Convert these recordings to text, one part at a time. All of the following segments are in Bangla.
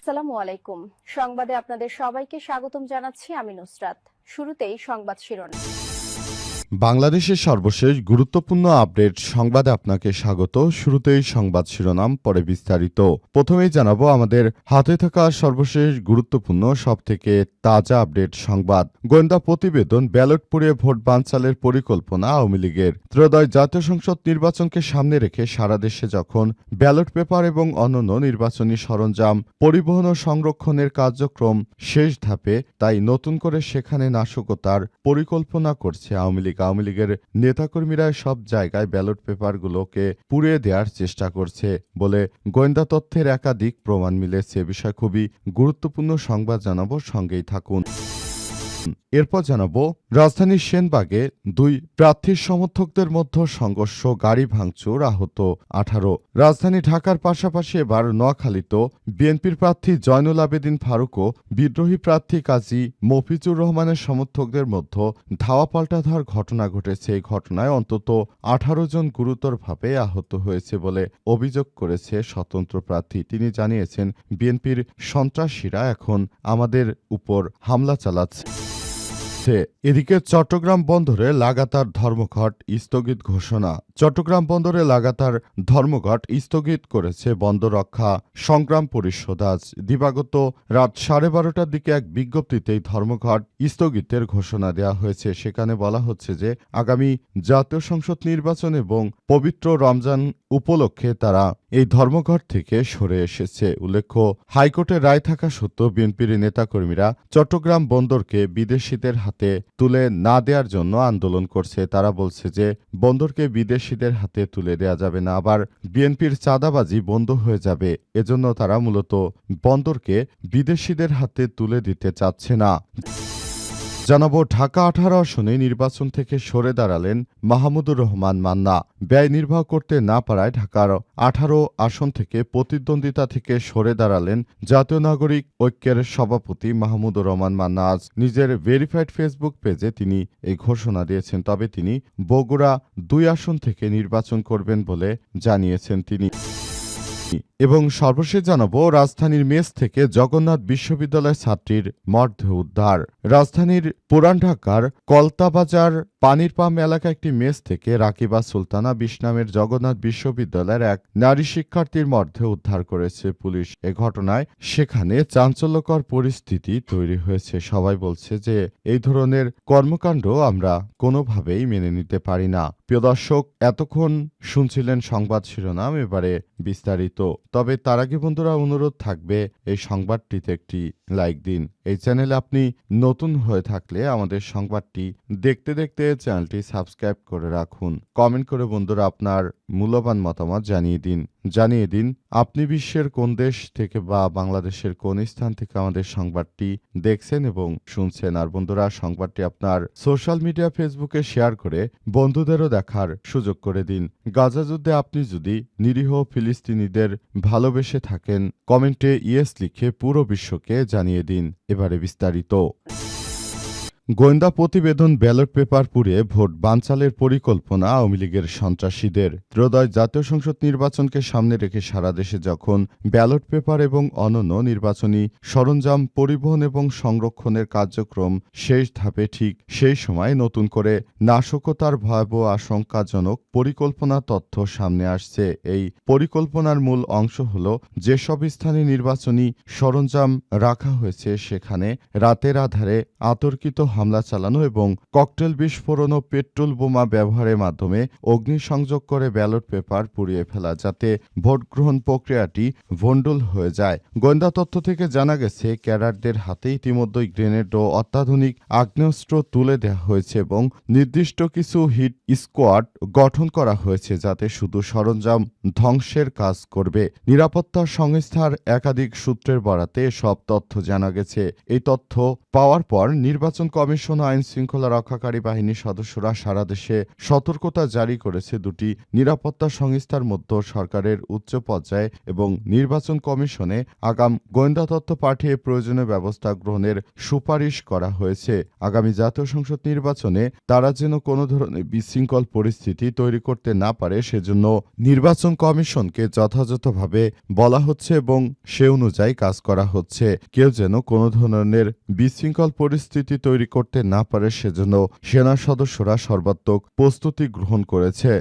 আসসালামু আলাইকুম। সংবাদে আপনাদের সবাইকে স্বাগতম জানাচ্ছি আমি নুসরাত। শুরুতেই সংবাদ শিরোনাম। বাংলাদেশের সর্বশেষ গুরুত্বপূর্ণ আপডেট সংবাদে আপনাকে স্বাগত। শুরুতেই সংবাদ শিরোনাম, পরে বিস্তারিত। প্রথমেই জানাবো আমাদের হাতে থাকা সর্বশেষ গুরুত্বপূর্ণ সবথেকে তাজা আপডেট সংবাদ। গোয়েন্দা প্রতিবেদন, ব্যালট পুড়িয়ে ভোট বানচালের পরিকল্পনা আওয়ামী লীগের। ত্রয়োদশ জাতীয় সংসদ নির্বাচনকে সামনে রেখে সারা দেশে যখন ব্যালট পেপার এবং অন্যান্য নির্বাচনী সরঞ্জাম পরিবহন ও সংরক্ষণের কার্যক্রম শেষ ধাপে, তাই নতুন করে সেখানে নাশকতার পরিকল্পনা করছে আওয়ামী লীগ। আওয়ামী লীগের নেতাকর্মীরা সব জায়গায় ব্যালট পেপারগুলোকে পুড়িয়ে দেওয়ার চেষ্টা করছে বলে গোয়েন্দা তথ্যের একাধিক প্রমাণ মিলেছে। বিষয় খুবই গুরুত্বপূর্ণ সংবাদ জানাবো, সঙ্গেই থাকুন। এরপর জানাবো রাজধানীর সেনবাগে দুই প্রার্থীর সমর্থকদের মধ্যে সংঘর্ষ, গাড়ি ভাঙচুর, আহত 18। রাজধানী ঢাকার পাশাপাশি এবার নোয়াখালীতেও বিএনপির প্রার্থী জয়নুল আবেদিন ফারুক ও বিদ্রোহী প্রার্থী কাজী মফিজুর রহমানের সমর্থকদের মধ্যে ধাওয়া পাল্টাধার ঘটনা ঘটেছে। এই ঘটনায় অন্তত 18 জন গুরুতরভাবে আহত হয়েছে বলে অভিযোগ করেছে স্বতন্ত্র প্রার্থী। তিনি জানিয়েছেন, বিএনপির সন্ত্রাসীরা এখন আমাদের উপর হামলা চালাচ্ছে। এদিকে চট্টগ্রাম বন্দরে লাগাতার ধর্মঘট স্থগিত ঘোষণা। চট্টগ্রাম বন্দরে লাগাতার ধর্মঘট স্থগিত করেছে বন্দর রক্ষা সংগ্রাম পরিষদ। আজ দিবাগত রাত 12:30টার দিকে এক বিজ্ঞপ্তিতে ধর্মঘট স্থগিতের ঘোষণা দেওয়া হয়েছে। সেখানে বলা হচ্ছে যে আগামী জাতীয় সংসদ নির্বাচন এবং পবিত্র রমজান উপলক্ষে তারা এই ধর্মঘট থেকে সরে এসেছে। উল্লেখ্য, হাইকোর্টের রায় থাকা সত্ত্বেও বিএনপির নেতাকর্মীরা চট্টগ্রাম বন্দরকে বিদেশিদের হাতে তুলে না দেওয়ার জন্য আন্দোলন করছে। তারা বলছে যে বন্দরকে বিদেশিদের হাতে তুলে দেওয়া যাবে না, আবার বিএনপির চাঁদাবাজি বন্ধ হয়ে যাবে। এজন্য তারা মূলত বন্দরকে বিদেশিদের হাতে তুলে দিতে চাচ্ছে না। জানাবো ঢাকা 18 আসনে নির্বাচন থেকে সরে দাঁড়ালেন মাহমুদুর রহমান মান্না। ব্যয় নির্বাহ করতে না পারায় ঢাকার 18 আসন থেকে প্রতিদ্বন্দ্বিতা থেকে সরে দাঁড়ালেন জাতীয় নাগরিক ঐক্যের সভাপতি মাহমুদুর রহমান মান্না। আজ নিজের ভেরিফাইড ফেসবুক পেজে তিনি এই ঘোষণা দিয়েছেন। তবে তিনি বগুড়া 2 আসন থেকে নির্বাচন করবেন বলে জানিয়েছেন তিনি। এবং সর্বশেষ জানাবো রাজধানীর মেস থেকে জগন্নাথ বিশ্ববিদ্যালয় ছাত্রীর মরদেহ উদ্ধার। রাজধানীর পুরান ঢাকার কলতাবাজার পানির পাম্প এলাকায় একটি মেস থেকে রাকিবা সুলতানা বিশ নামের জগন্নাথ বিশ্ববিদ্যালয়ের এক নারী শিক্ষার্থীর মরদেহ উদ্ধার করেছে পুলিশ। এ ঘটনায় সেখানে চাঞ্চল্যকর পরিস্থিতি তৈরি হয়েছে। সবাই বলছে যে এই ধরনের কর্মকাণ্ড আমরা কোনোভাবেই মেনে নিতে পারি না। প্রিয় দর্শক, এতক্ষণ শুনছিলেন সংবাদ শিরোনাম, এবারে বিস্তারিত। তবে তার আগে বন্ধুরা অনুরোধ থাকবে এই সংবাদটিতে একটি লাইক দিন। এই চ্যানেলে আপনি নতুন হয়ে থাকলে আমাদের সংবাদটি দেখতে দেখতে চ্যানেলটি সাবস্ক্রাইব করে রাখুন। কমেন্ট করে বন্ধুরা আপনার মূল্যবান মতামত জানিয়ে দিন আপনি বিশ্বের কোন দেশ থেকে বা বাংলাদেশের কোন স্থান থেকে আমাদের সংবাদটি দেখছেন এবং শুনছেন। আর বন্ধুরা, সংবাদটি আপনার সোশ্যাল মিডিয়া ফেসবুকে শেয়ার করে বন্ধুদেরও দেখার সুযোগ করে দিন। গাজা যুদ্ধে আপনি যদি নিরীহ ফিলিস্তিনিদের ভালোবেসে থাকেন, কমেন্টে ইয়েস লিখে পুরো বিশ্বকে জানিয়ে দিন। এবারে বিস্তারিত। গোয়েন্দা প্রতিবেদন, ব্যালট পেপার পুড়িয়ে ভোট বানচালের পরিকল্পনা আওয়ামী লীগের সন্ত্রাসীদের। ত্রয়োদশ জাতীয় সংসদ নির্বাচনকে সামনে রেখে সারা দেশে যখন ব্যালট পেপার এবং অন্যান্য নির্বাচনী সরঞ্জাম পরিবহন এবং সংরক্ষণের কার্যক্রম শেষ ধাপে, ঠিক সেই সময় নতুন করে নাশকতার ভয়াবহ আশঙ্কাজনক পরিকল্পনা তথ্য সামনে আসছে। এই পরিকল্পনার মূল অংশ হল যেসব স্থানে নির্বাচনী সরঞ্জাম রাখা হয়েছে সেখানে রাতের আধারে আতর্কিত হামলা চালানো এবং ককটেল বিস্ফোরণ ও পেট্রোল বোমা ব্যবহারের মাধ্যমে অগ্নিসংযোগ করে ব্যালট পেপার পুড়িয়ে ফেলা, যাতে ভোট গ্রহণ প্রক্রিয়াটি ভণ্ডুল হয়ে যায়। গোয়েন্দা তথ্য থেকে জানা গেছে, ক্যাডারদের হাতে ইতিমধ্যেই গ্রেনেড ও অত্যাধুনিক আগ্নেয়াস্ত্র তুলে দেওয়া হয়েছে এবং নির্দিষ্ট কিছু হিট স্কোয়াড গঠন করা হয়েছে যাতে শুধু সরঞ্জাম ধ্বংসের কাজ করবে। নিরাপত্তা সংস্থার একাধিক সূত্রের বরাতে সব তথ্য জানা গেছে। এই তথ্য পাওয়ার পর নির্বাচন কমিশন কমিশন ও আইন শৃঙ্খলা রক্ষাকারী বাহিনীর সদস্যরা সারা দেশে সতর্কতা জারি করেছে। দুটি নিরাপত্তা সংস্থার মধ্যে সরকারের উচ্চ পর্যায়ে এবং নির্বাচন কমিশনে আগাম গোয়েন্দা তথ্য পাঠিয়ে প্রয়োজনীয় ব্যবস্থা গ্রহণের সুপারিশ করা হয়েছে। আগামী জাতীয় সংসদ নির্বাচনে তারা যেন কোনো ধরনের বিশৃঙ্খল পরিস্থিতি তৈরি করতে না পারে সেজন্য নির্বাচন কমিশনকে যথাযথভাবে বলা হচ্ছে এবং সে অনুযায়ী কাজ করা হচ্ছে। কেউ যেন কোনো ধরনের বিশৃঙ্খল পরিস্থিতি তৈরি করতে না পারে সেজন্য সেনা সদস্যরা সর্বাত্মক প্রস্তুতি গ্রহণ করেছে।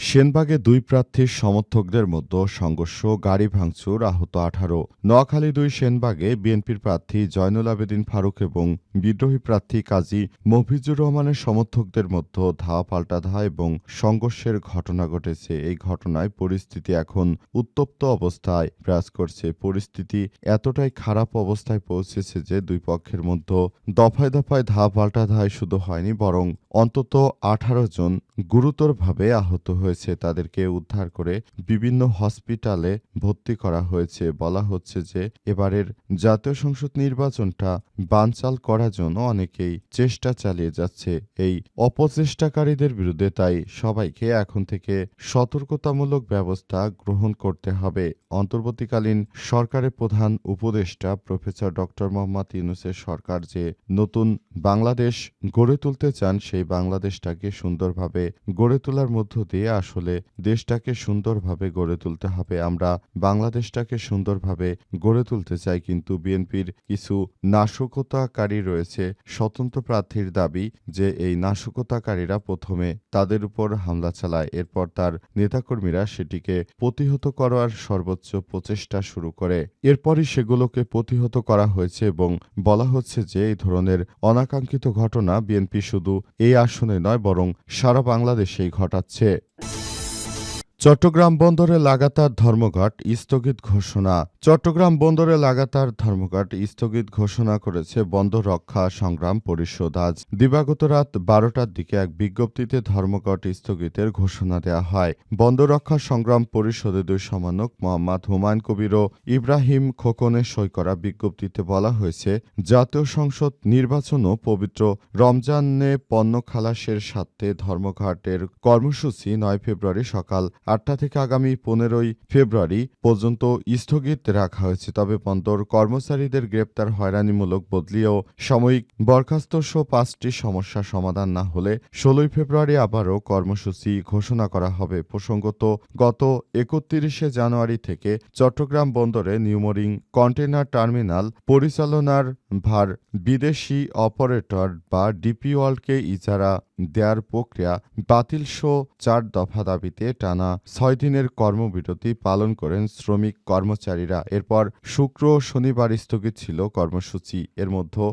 সেনবাগে দুই প্রার্থীর সমর্থকদের মধ্যে সংঘর্ষ, গাড়ি ভাঙচুর, আহত 18। নোয়াখালী 2 সেনবাগে বিএনপির প্রার্থী জয়নুল আবেদিন ফারুক এবং বিদ্রোহী প্রার্থী কাজী মফিজুর রহমানের সমর্থকদের মধ্যে ধাওয়া পাল্টা ধাওয়া এবং সংঘর্ষের ঘটনা ঘটেছে। এই ঘটনায় পরিস্থিতি এখন উত্তপ্ত অবস্থায় বিরাজ করছে। পরিস্থিতি এতটাই খারাপ অবস্থায় পৌঁছেছে যে দুই পক্ষের মধ্যে দফায় দফায় ধাওয়া পাল্টা ধাওয়াই শুধু হয়নি, বরং অন্তত 18 জন গুরুতরভাবে আহত হয়েছে। তাদেরকে উদ্ধার করে বিভিন্ন হসপিটালে ভর্তি করা হয়েছে। বলা হচ্ছে যে এবারের জাতীয় সংসদ নির্বাচনটা বানচাল করার জন্য অনেকেই চেষ্টা চালিয়ে যাচ্ছে। এই অপচেষ্টাকারীদের বিরুদ্ধে তাই সবাইকে এখন থেকে সতর্কতামূলক ব্যবস্থা গ্রহণ করতে হবে। অন্তর্বর্তীকালীন সরকারের প্রধান উপদেষ্টা প্রফেসর ডক্টর মোহাম্মদ ইউনূসের সরকার যে নতুন বাংলাদেশ গড়ে তুলতে চান, সেই বাংলাদেশটাকে সুন্দরভাবে গড়ে তোলার মধ্য দিয়ে আসলে দেশটাকে সুন্দরভাবে গড়ে তুলতে হবে। আমরা বাংলাদেশটাকে সুন্দরভাবে গড়ে তুলতে চাই, কিন্তু বিএনপির কিছু নাশকতাকারী রয়েছে। স্বতন্ত্র প্রার্থীর দাবি যে এই নাশকতাকারীরা প্রথমে তাদের উপর হামলা চালায়, এরপর তার নেতাকর্মীরা সেটিকে প্রতিহত করার সর্বোচ্চ প্রচেষ্টা শুরু করে। এরপরই সেগুলোকে প্রতিহত করা হয়েছে এবং বলা হচ্ছে যে এই ধরনের অনাকাঙ্ক্ষিত ঘটনা বিএনপি শুধু এই আসনে নয় বরং সারা বাংলাদেশেই ঘটাচ্ছে। চট্টগ্রাম বন্দরে লাগাতার ধর্মঘট স্থগিত ঘোষণা। চট্টগ্রাম বন্দরে লাগাতার ধর্মঘট স্থগিত ঘোষণা করেছে বন্দর রক্ষা সংগ্রাম পরিষদ। আজ দিবাগত রাত 12টার দিকে এক বিজ্ঞপ্তিতে ধর্মঘট স্থগিতের ঘোষণা দেওয়া হয়। বন্দর রক্ষা সংগ্রাম পরিষদের 2 সমন্বয়ক মোহাম্মদ হুমায়ুন কবির ও ইব্রাহিম খোকনের সই করা বিজ্ঞপ্তিতে বলা হয়েছে, জাতীয় সংসদ নির্বাচন ও পবিত্র রমজানে পণ্য খালাসের স্বার্থে ধর্মঘটের কর্মসূচি 9 ফেব্রুয়ারি সকাল 8টা থেকে আগামী 15 ফেব্রুয়ারি পর্যন্ত স্থগিত রাখা হয়েছে। তবে বন্দর কর্মচারীদের গ্রেপ্তার, হয়রানিমূলক বদলি ও সাময়িক বরখাস্ত সহ 5টি সমস্যা সমাধান না হলে 16 ফেব্রুয়ারি আবারও কর্মসূচি ঘোষণা করা হবে। প্রসঙ্গত, গত 31 জানুয়ারি থেকে চট্টগ্রাম বন্দরে নিউমোরিং কন্টেইনার টার্মিনাল পরিচালনার ভার বিদেশি অপারেটর বা ডিপি ওয়ার্ল্ডকে ইজারা দেয়ার প্রক্রিয়া বাতিল সহ 4 দফা দাবিতে টানা 6 দিনের কর্মবিরতি পালন করেন শ্রমিক কর্মচারীরা। এরপর শুক্র ও শনিবার স্থগিত ছিল কর্মসূচি। এর মধ্যে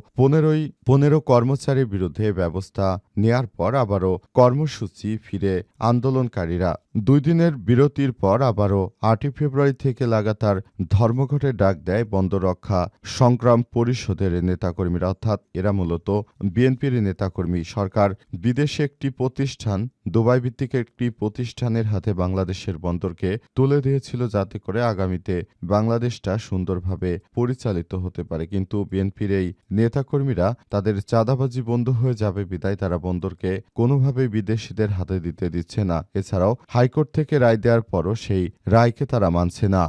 15 কর্মচারীর বিরুদ্ধে ব্যবস্থা নেয়ার পর আবারও কর্মসূচি ফিরে আন্দোলনকারীরা। 2 দিনের বিরতির পর আবারও 8 ফেব্রুয়ারি থেকে লাগাতার ধর্মঘটের ডাক দেয় বন্দর রক্ষা সংগ্রাম পরিষদের নেতাকর্মীরা, অর্থাৎ এরা মূলত বিএনপির নেতাকর্মী। সরকার বিদেশে একটি প্রতিষ্ঠান, দুবাই ভিত্তিক একটি প্রতিষ্ঠানের হাতে বাংলাদেশের বন্দরকে তুলে দিয়েছিল যাতে করে আগামীতে বাংলাদেশটা সুন্দরভাবে পরিচালিত হতে পারে। কিন্তু বিএনপির এই নেতাকর্মীরা তাদের চাঁদাবাজি বন্ধ হয়ে যাবে বিদায় তারা বন্দরকে কোনোভাবেই বিদেশিদের হাতে দিতে দিচ্ছে না। এছাড়াও হাইকোর্ট থেকে রায় দেওয়ার পরও সেই রায়কে তারা মানছে না।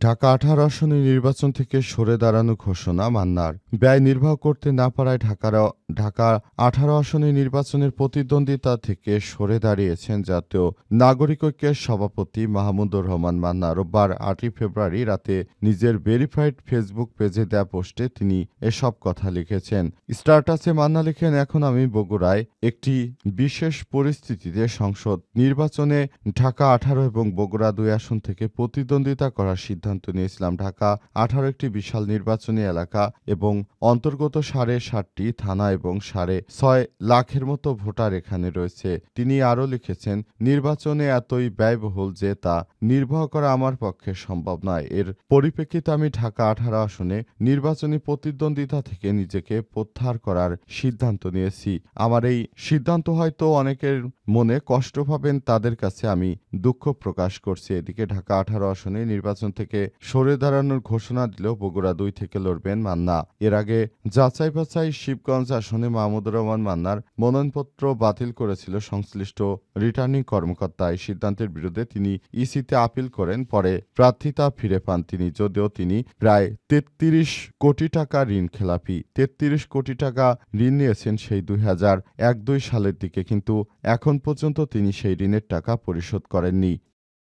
ঢাকা 18 আসনে নির্বাচন থেকে সরে দাঁড়ানো ঘোষণা মান্নার। ব্যয় নির্বাহ করতে না পারায় ঢাকা 18 আসনে নির্বাচনের প্রতিদ্বন্দ্বিতা থেকে সরে দাঁড়িয়েছেন জাতীয় নাগরিক ঐক্যের সভাপতি মাহমুদুর রহমান মান্না। রোববার 8 ফেব্রুয়ারি রাতে নিজের ভেরিফাইড ফেসবুক পেজে দেয়া পোস্টে তিনি এসব কথা লিখেছেন। স্ট্যাটাসে মান্না লিখেন, এখন আমি বগুড়ায় একটি বিশেষ পরিস্থিতিতে সংসদ নির্বাচনে ঢাকা 18 এবং বগুড়া 2 আসন থেকে প্রতিদ্বন্দ্বিতা করার সিদ্ধান্ত নিয়েছিলাম। ঢাকা 18 একটি বিশাল নির্বাচনী এলাকা এবং অন্তর্গত 7.5টি থানা এবং 6.5 লাখের মতো ভোটার এখানে রয়েছে। তিনি আরও লিখেছেন, নির্বাচনে এতই ব্যয়বহুল যে তা নির্বাহ করা আমার পক্ষে সম্ভব নয়। এর পরিপ্রেক্ষিতে আমি ঢাকা 18 আসনে নির্বাচনী প্রতিদ্বন্দ্বিতা থেকে নিজেকে প্রত্যাহার করার সিদ্ধান্ত নিয়েছি। আমার এই সিদ্ধান্ত হয়তো অনেকের মনে কষ্ট পাবেন, তাদের কাছে আমি দুঃখ প্রকাশ করছি। এদিকে ঢাকা 18 আসনে নির্বাচন থেকে থেকে সরে দাঁড়ানোর ঘোষণা দিলেও বগুড়া 2 থেকে লড়বেন মান্না। এর আগে যাচাই বাছাই শিবগঞ্জ আসনে মাহমুদুর রহমান মান্নার মনোনয়নপত্র বাতিল করেছিল সংশ্লিষ্ট রিটার্নিং কর্মকর্তা। এই সিদ্ধান্তের বিরুদ্ধে তিনি ইসিতে আপিল করেন। পরে প্রার্থিতা ফিরে পান তিনি, যদিও তিনি প্রায় 33 কোটি টাকা ঋণ খেলাপি। 33 কোটি টাকা ঋণ নিয়েছেন সেই 2001-2 সালের দিকে, কিন্তু এখন পর্যন্ত তিনি সেই ঋণের টাকা পরিশোধ করেননি।